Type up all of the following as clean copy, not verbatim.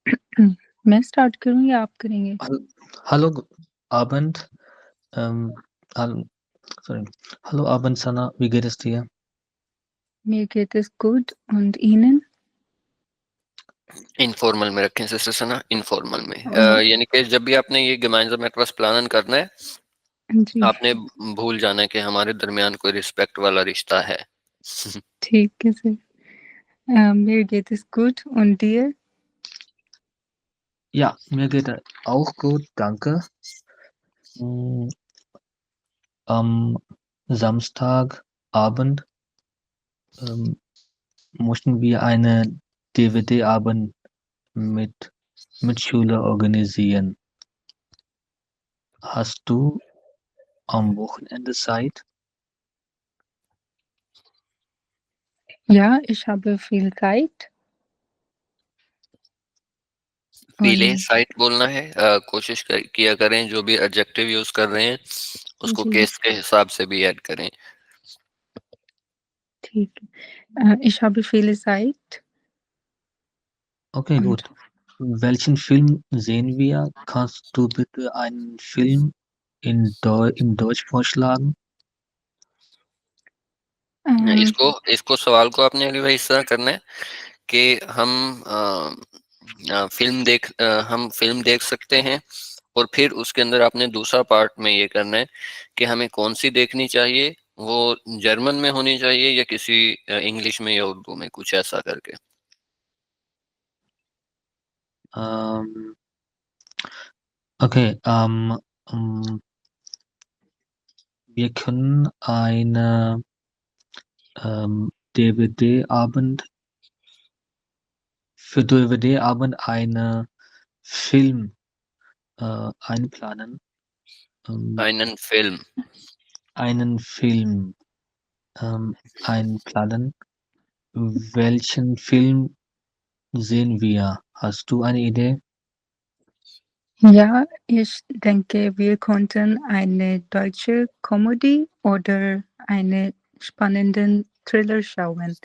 मैं स्टार्ट करूँ या आप करेंगे? Hal Hallo Abend, hal sorry. Hallo Abend, Sana, wie geht es dir? Mir geht es gut und Ihnen? Informal में रखें सिस्टर सना, इनफॉर्मल में। Oh, यानी कि जब भी आपने ये gemeinsam etwas planen करना है, जी, आपने भूल जाना है कि हमारे दरमियान कोई रिस्पेक्ट वाला रिश्ता है। ठीक है sir. Mir geht es gut und dir? Ja, mir geht es auch gut, danke. Hm, am Samstagabend möchten wir einen DVD-Abend mit Mitschülern organisieren. Hast du am Wochenende Zeit? Ja, ich habe viel Zeit पीले und site बोलना है। कोशिश किया करें जो भी adjective use कर रहे हैं उसको जी, केस के हिसाब से भी ऐड करें। ठीक है। Ich habe viel Zeit Okay, und gut. Welchen Film sehen wir? Kannst du bitte einen Film in Deutsch vorschlagen? ähm, इसको इसको सवाल को आपने अली भाई इस तरह करना है कि हम फिल्म देख सकते हैं, और फिर उसके अंदर आपने दूसरा पार्ट में ये करना है कि हमें कौन सी देखनी चाहिए, वो जर्मन में होनी चाहिए या किसी इंग्लिश में या उर्दू में, कुछ ऐसा करके। Ähm, okay, wir können eine DVD-Abend für DVD-Abend eine Film einplanen. einen Film। Einen Film einplanen. Welchen Film sehen wir? Hast du eine Idee? ja, ich denke, wir konnten eine deutsche Comedy oder einen spannenden Thriller schauen.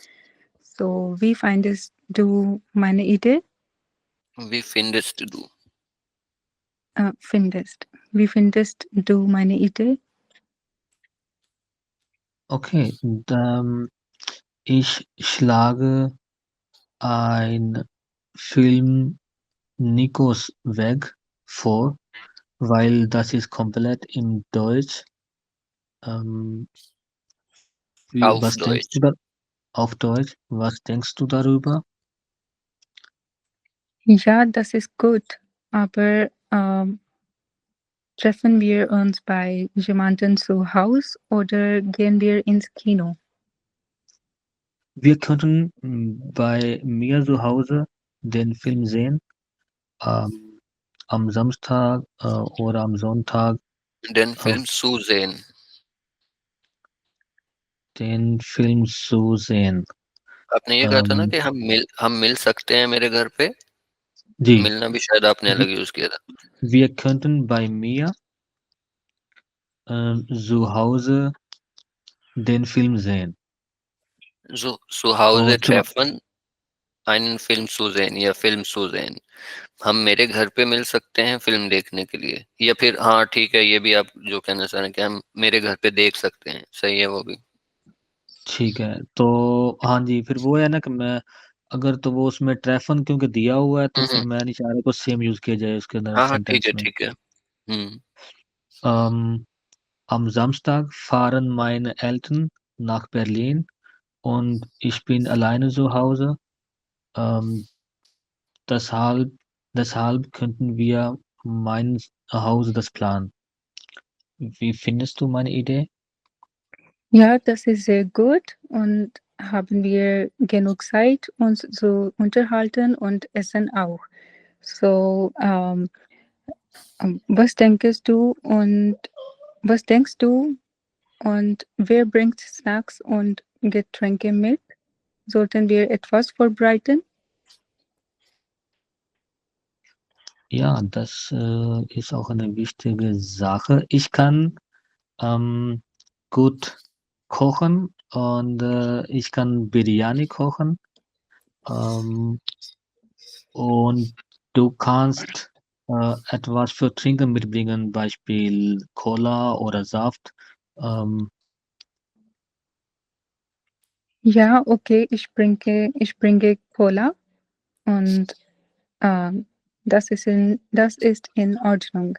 So, wie findest du meine Idee? Wie findest du? Findest. Wie findest du meine Idee? Okay, ich schlage ein Film Nikos Weg vor, weil das ist komplett in Deutsch. Ähm, Auf was denkst du Deutsch। da auf Deutsch? Was denkst du darüber? Ja, das ist gut. Aber treffen wir uns bei jemandem zu Haus oder gehen wir ins Kino? Wir könnten bei mir zu Hause den Film sehen, ähm, am Samstag oder am Sonntag Den äh, Film zusehen। den Film zu sehen. आपने ये कहा था ना Ähm, कि हम मिल सकते हैं मेरे घर पे। die, मिलना भी शायद आपने wir, अलग यूज किया था। wir könnten bei mir zu Hause den Film sehen. Zu Hause Und treffen, einen Film zusehen या फिल्म zusehen। हम मेरे घर पे मिल सकते हैं फिल्म देखने के लिए, या फिर हाँ ठीक है, ये भी आप जो कहना चाह रहे हैं कि हम मेरे घर पे देख सकते हैं, सही है वो भी। ठीक है, तो हाँ जी, फिर वो है ना कि मैं अगर तो वो उसमें ट्रैफन क्योंकि दिया हुआ है तो फिर हम्म। मैं नहीं चाह रहा को सेम यूज किया जाए उसके अंदर हाँ हाँ ठीक सेंटेंस है में। ठीक है। हम्म। Am Samstag fahren meine Eltern nach Berlin und ich bin alleine zu Hause. Ähm, deshalb, deshalb könnten wir mein Hause das planen. Wie findest du meine Idee? Ja, das ist sehr gut und haben wir genug Zeit, uns zu unterhalten und essen auch. So, was denkst du und wer bringt Snacks und Getränke mit? Sollten wir etwas vorbereiten? Ja, das ist auch eine wichtige Sache. Ich kann ähm, gut kochen und ich kann Biryani kochen. Ähm, und Du kannst etwas für Trinken mitbringen, Beispiel Cola oder Saft. Ja, okay, ich bringe Cola und das ist in Ordnung.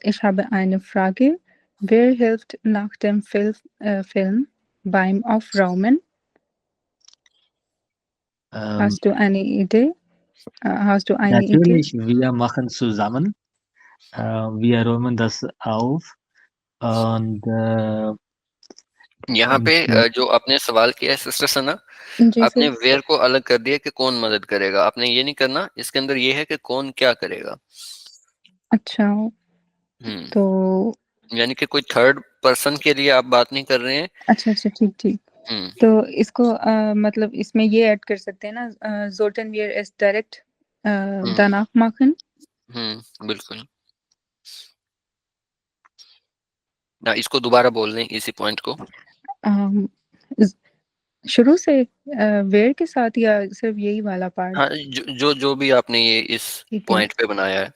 Ich habe eine Frage. Wer hilft nach dem Film beim Aufräumen? Hast du eine Idee? Natürlich, wir machen zusammen. Wir räumen das auf und यहाँ पे जो आपने सवाल किया है सिस्टर सना, जी आपने sir. Where को अलग कर दिया कि कौन मदद करेगा। आपने ये नहीं करना, इसके अंदर ये है कि कौन क्या करेगा। अच्छा, तो यानी कि कोई थर्ड पर्सन के लिए आप बात नहीं कर रहे हैं। अच्छा, ठीक। तो इसको मतलब इसमें ये ऐड कर सकते हैं ना, sollten wir es direkt danach machen? बिल्कुल। ना इसको दोबारा बोल लें इसी पॉइंट को। शुरू से वेयर के साथ या सिर्फ यही वाला पार्ट? हाँ, जो भी आपने ये इस पॉइंट पे बनाया है।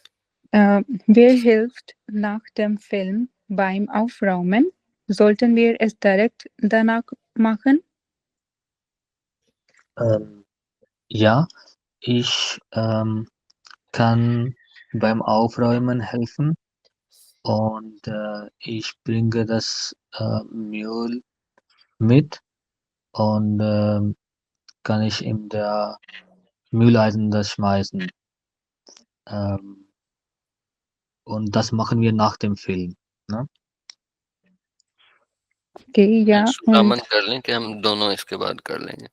Wer hilft nach dem Film beim Aufräumen? Sollten wir es direkt danach machen? Ja, ich kann beim Aufräumen helfen und ich bringe das Müll mit und kann ich in der Mülleisen das schmeißen. Und das machen wir nach dem Film. Ne? Okay, ja. zusammen कर लें कि हम दोनों इसके बाद कर लेंगे।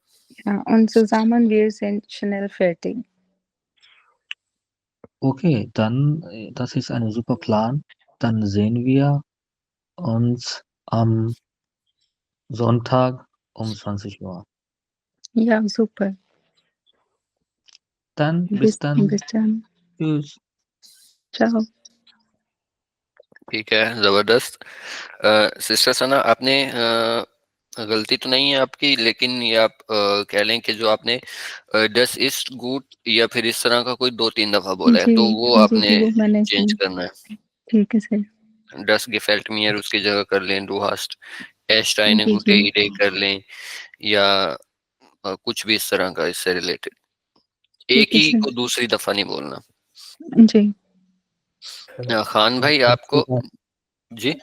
Ja, und zusammen wir sind schnell fertig. Okay, dann, das ist ein super Plan. Dann sehen wir uns am Sonntag um 20 Uhr. Ja, super. Dann, bis dann. Bis dann. Tschüss. Ciao. ठीक है, जबरदस्त। सिस्टर सना, आपने गलती तो नहीं है आपकी, लेकिन ये आप कह लें कि जो आपने डस इस्ट गुड या फिर इस तरह का कोई 2-3 दफा बोला है, तो वो आपने चेंज करना है। ठीक है सर। डस gefällt mir उसकी जगह कर लें du hast echt eine gute Idee कर लें, या कुछ भी इस तरह का इससे रिलेटेड। एक ही को दूसरी दफा नहीं बोलना। जी। खान भाई, आपको जी